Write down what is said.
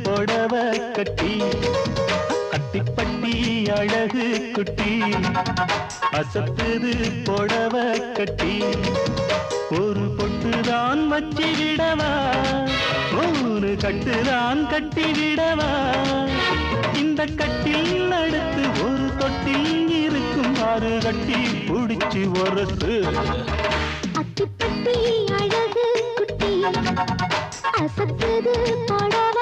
புடவ கட்டி அத்திப்பட்டி அழகு குட்டி அசத்துது புடவ கட்டி ஒரு பொட்டுதான் வச்சு விடவா மூணு கட்டுதான் கட்டி விடவா இந்த கட்டில் அடுத்து ஒரு தொட்டில் இருக்கும் ஆறு கட்டி புடிச்சு ஒரசு அத்திப்பட்டி அழகு குட்டி அசத்துது புடவ